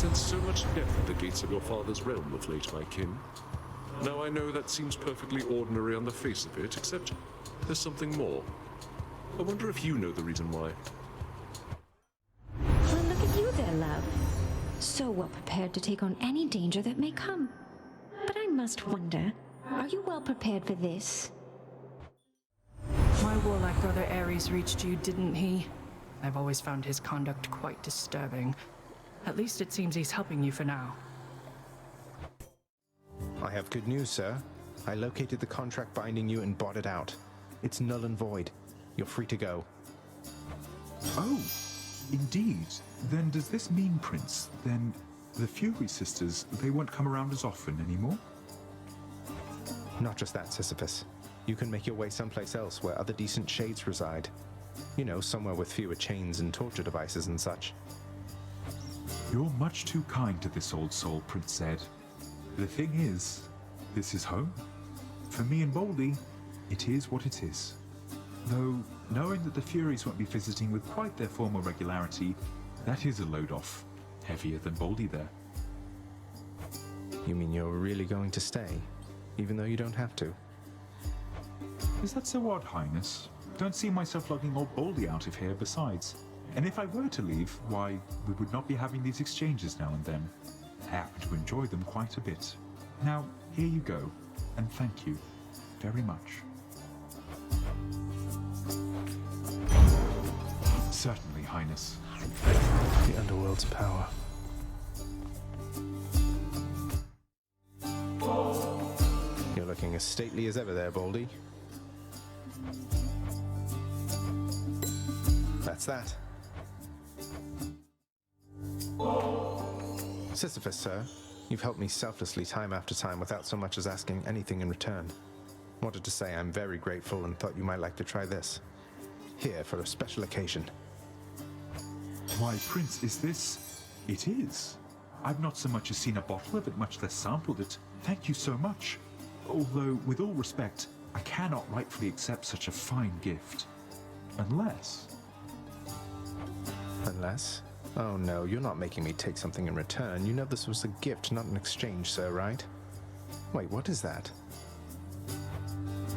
sensed so much death at the gates of your father's realm of late, my kin. Now I know that seems perfectly ordinary on the face of it, except there's something more. I wonder if you know the reason why. Well, look at you there, love. So well prepared to take on any danger that may come. But I must wonder, are you well prepared for this? My warlike brother Ares reached you, didn't he? I've always found his conduct quite disturbing. At least it seems he's helping you for now. I have good news, sir. I located the contract binding you and bought it out. It's null and void. You're free to go. Oh, indeed. Then does this mean, Prince, then the Fury sisters, they won't come around as often anymore? Not just that, Sisyphus. You can make your way someplace else where other decent shades reside. You know, somewhere with fewer chains and torture devices and such. You're much too kind to this old soul, Prince Zed. The thing is, this is home. For me and Baldy, it is what it is. Though, knowing that the Furies won't be visiting with quite their former regularity, that is a load off. Heavier than Baldy there. You mean you're really going to stay, even though you don't have to? Is that so odd, Highness? Don't see myself lugging old Baldy out of here besides. And if I were to leave, why, we would not be having these exchanges now and then. I happen to enjoy them quite a bit. Now, here you go, and thank you very much. Certainly, Highness. The Underworld's power. You're looking as stately as ever there, Baldy. That's that. Sisyphus, sir, you've helped me selflessly time after time without so much as asking anything in return. Wanted to say I'm very grateful and thought you might like to try this. Here for a special occasion. Why, Prince, is this? It is. I've not so much as seen a bottle of it, much less sampled it. Thank you so much. Although, with all respect, I cannot rightfully accept such a fine gift. Unless... Unless? Oh no, you're not making me take something in return. You know this was a gift, not an exchange, sir, right? Wait, what is that?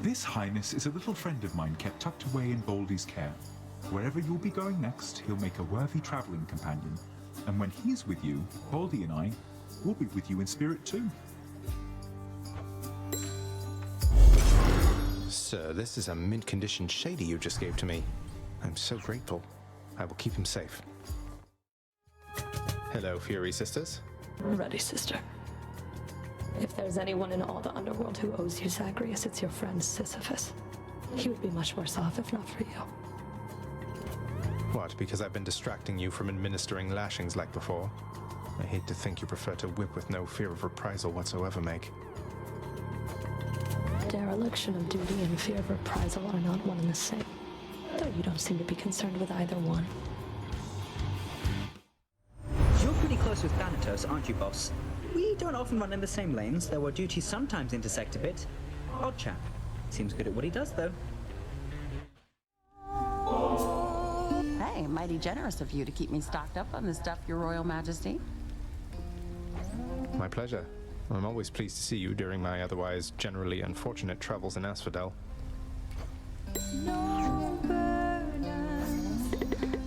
This, Highness, is a little friend of mine kept tucked away in Baldy's care. Wherever you'll be going next, he'll make a worthy traveling companion. And when he's with you, Baldy and I will be with you in spirit too. Sir, this is a mint-condition shady you just gave to me. I'm so grateful. I will keep him safe. Hello, Fury sisters. Ready, sister. If there's anyone in all the underworld who owes you, Zagreus, it's your friend Sisyphus. He would be much worse off if not for you. What, because I've been distracting you from administering lashings like before? I hate to think you prefer to whip with no fear of reprisal whatsoever, Meg. Dereliction of duty and fear of reprisal are not one and the same, though you don't seem to be concerned with either one. You're pretty close with Thanatos, aren't you, boss? We don't often run in the same lanes, though our duties sometimes intersect a bit. Odd chap. Seems good at what he does, though. Hey, mighty generous of you to keep me stocked up on this stuff, Your Royal Majesty. My pleasure. I'm always pleased to see you during my otherwise generally unfortunate travels in Asphodel. No burdens,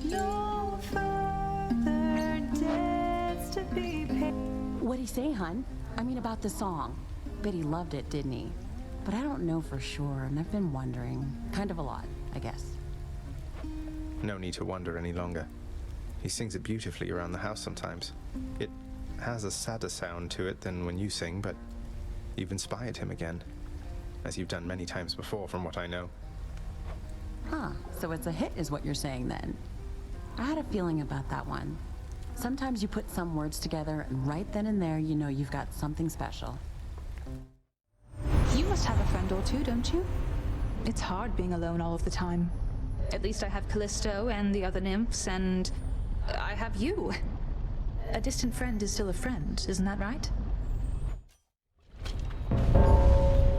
no further debts to be paid. What'd he say, hun? I mean about the song. Bet he loved it, didn't he? But I don't know for sure, and I've been wondering. Kind of a lot, I guess. No need to wonder any longer. He sings it beautifully around the house sometimes. It has a sadder sound to it than when you sing, but you've inspired him again, as you've done many times before, from what I know. Huh, so it's a hit is what you're saying then. I had a feeling about that one. Sometimes you put some words together, and right then and there you know you've got something special. You must have a friend or two, don't you? It's hard being alone all of the time. At least I have Callisto and the other nymphs, and I have you. A distant friend is still a friend, isn't that right?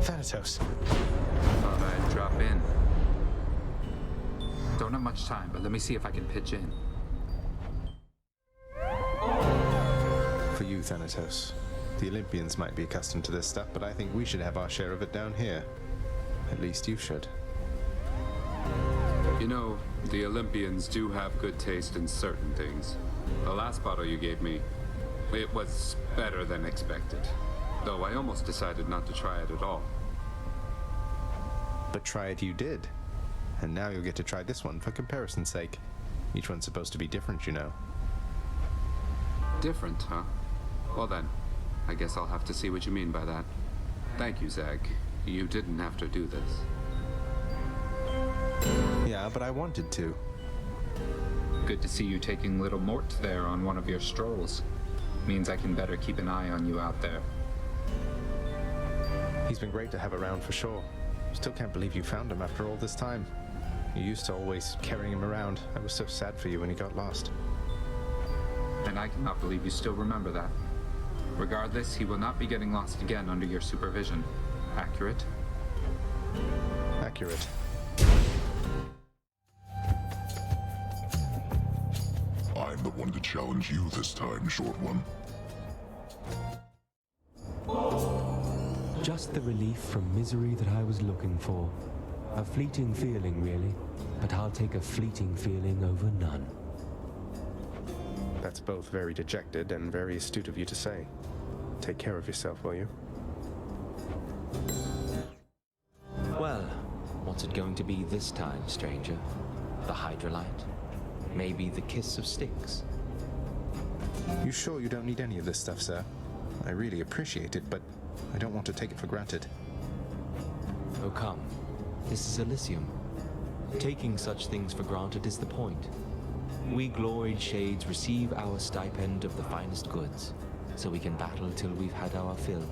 Thanatos. Thought I'd drop in. Don't have much time, but let me see if I can pitch in. For you, Thanatos. The Olympians might be accustomed to this stuff, but I think we should have our share of it down here. At least you should. You know, the Olympians do have good taste in certain things. The last bottle you gave me, it was better than expected. Though I almost decided not to try it at all. But try it you did. And now you'll get to try this one for comparison's sake. Each one's supposed to be different, you know. Different, huh? Well then, I guess I'll have to see what you mean by that. Thank you, Zag. You didn't have to do this. Yeah, but I wanted to. Good to see you taking little Mort there on one of your strolls. Means I can better keep an eye on you out there. He's been great to have around for sure. Still can't believe you found him after all this time. You used to always carrying him around. I was so sad for you when he got lost. And I cannot believe you still remember that. Regardless, he will not be getting lost again under your supervision. Accurate? Accurate. I'm the one to challenge you this time, short one. Just the relief from misery that I was looking for. A fleeting feeling, really, but I'll take a fleeting feeling over none. That's both very dejected and very astute of you to say. Take care of yourself, will you? Well, what's it going to be this time, stranger? The Hydrolite? Maybe the kiss of Styx? You sure you don't need any of this stuff, sir? I really appreciate it, but I don't want to take it for granted. Oh, come. This is Elysium. Taking such things for granted is the point. We gloried shades receive our stipend of the finest goods, so we can battle till we've had our fill.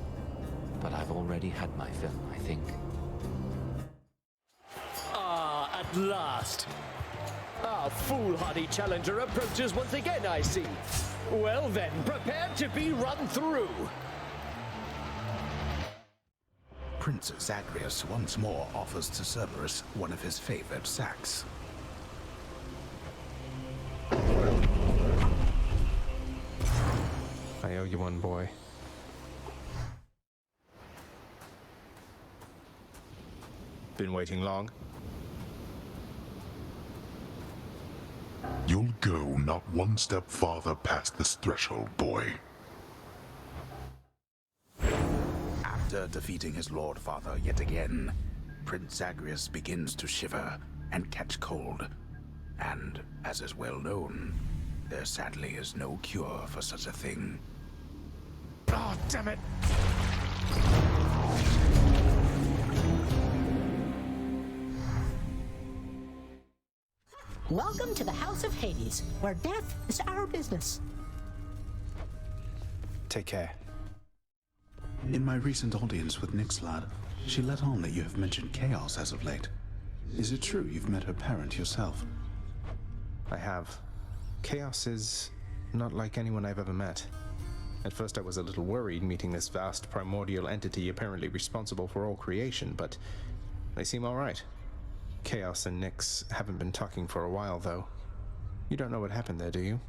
But I've already had my fill, I think. Ah, at last! Our foolhardy challenger approaches once again, I see. Well then, prepare to be run through! Prince Zagreus once more offers to Cerberus one of his favorite sacks. I owe you one, boy. Been waiting long? You'll go not one step farther past this threshold, boy. After defeating his lord father yet again, Prince Zagreus begins to shiver and catch cold. And, as is well known, there sadly is no cure for such a thing. Oh, damn it! Welcome to the House of Hades, where death is our business. Take care. In my recent audience with Nyx, lad, she let on that you have mentioned chaos as of late. Is it true you've met her parent yourself? I have. Chaos is not like anyone I've ever met. At first I was a little worried meeting this vast primordial entity apparently responsible for all creation, but they seem all right. Chaos and Nyx haven't been talking for a while, though. You don't know what happened there, do you?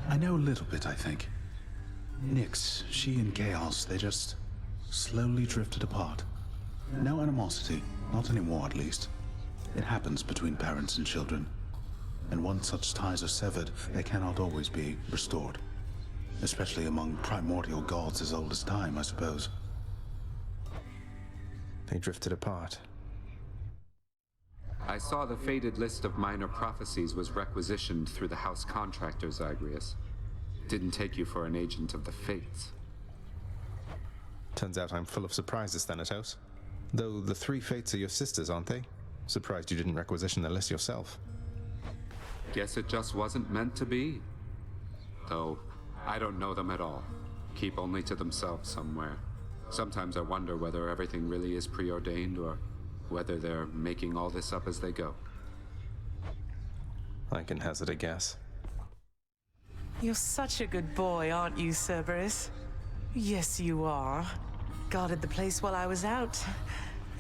I know a little bit, I think. Nyx, she and Chaos, they just slowly drifted apart. No animosity, not anymore at least. It happens between parents and children. And once such ties are severed, they cannot always be restored. Especially among primordial gods as old as time, I suppose. They drifted apart. I saw the faded list of minor prophecies was requisitioned through the house contractor, Zagreus. Didn't take you for an agent of the fates. Turns out I'm full of surprises, Thanatos. Though the three fates are your sisters, aren't they? Surprised you didn't requisition the list yourself. Guess it just wasn't meant to be. Though, I don't know them at all. Keep only to themselves somewhere. Sometimes I wonder whether everything really is preordained or whether they're making all this up as they go. I can hazard a guess. You're such a good boy, aren't you, Cerberus? Yes, you are. Guarded the place while I was out,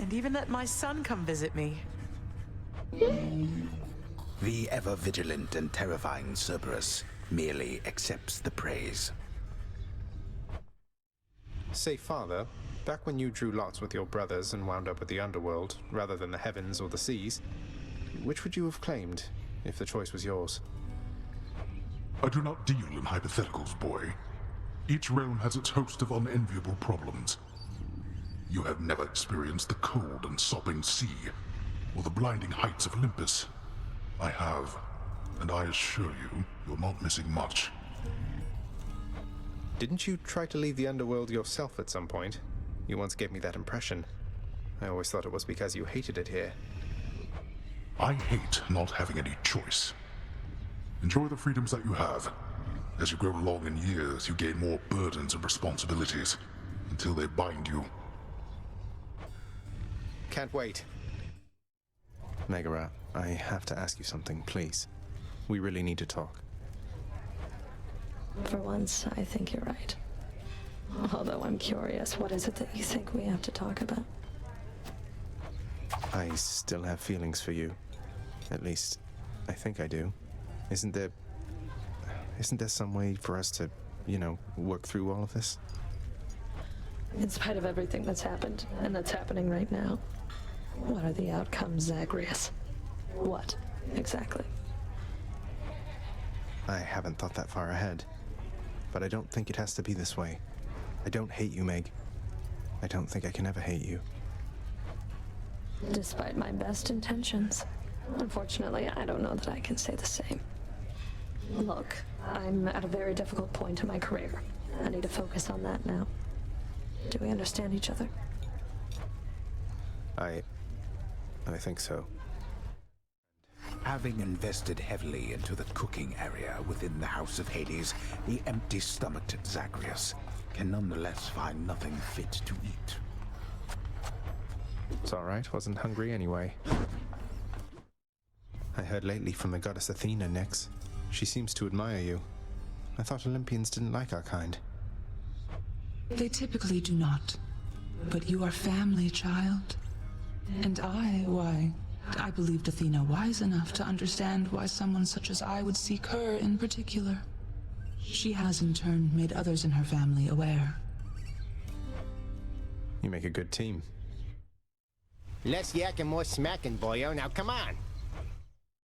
and even let my son come visit me. The ever-vigilant and terrifying Cerberus merely accepts the praise. Say, Father, back when you drew lots with your brothers and wound up with the underworld, rather than the heavens or the seas, which would you have claimed, if the choice was yours? I do not deal in hypotheticals, boy. Each realm has its host of unenviable problems. You have never experienced the cold and sopping sea, or the blinding heights of Olympus. I have, and I assure you, you're not missing much. Didn't you try to leave the underworld yourself at some point? You once gave me that impression. I always thought it was because you hated it here. I hate not having any choice. Enjoy the freedoms that you have. As you grow along in years, you gain more burdens and responsibilities, until they bind you. Can't wait. Megara, I have to ask you something, please. We really need to talk. For once, I think you're right. Although I'm curious, what is it that you think we have to talk about? I still have feelings for you. At least, I think I do. Isn't there some way for us to, work through all of this? In spite of everything that's happened, and that's happening right now, what are the outcomes, Zagreus? What, exactly? I haven't thought that far ahead. But I don't think it has to be this way. I don't hate you, Meg. I don't think I can ever hate you. Despite my best intentions. Unfortunately, I don't know that I can say the same. Look, I'm at a very difficult point in my career. I need to focus on that now. Do we understand each other? I think so. Having invested heavily into the cooking area within the House of Hades, the empty-stomached Zagreus can nonetheless find nothing fit to eat. It's all right. Wasn't hungry anyway. I heard lately from the goddess Athena, Nyx. She seems to admire you. I thought Olympians didn't like our kind. They typically do not. But you are family, child. And why, I believed Athena wise enough to understand why someone such as I would seek her in particular. She has in turn made others in her family aware. You make a good team. Less yak and more smacking, boyo. Now come on.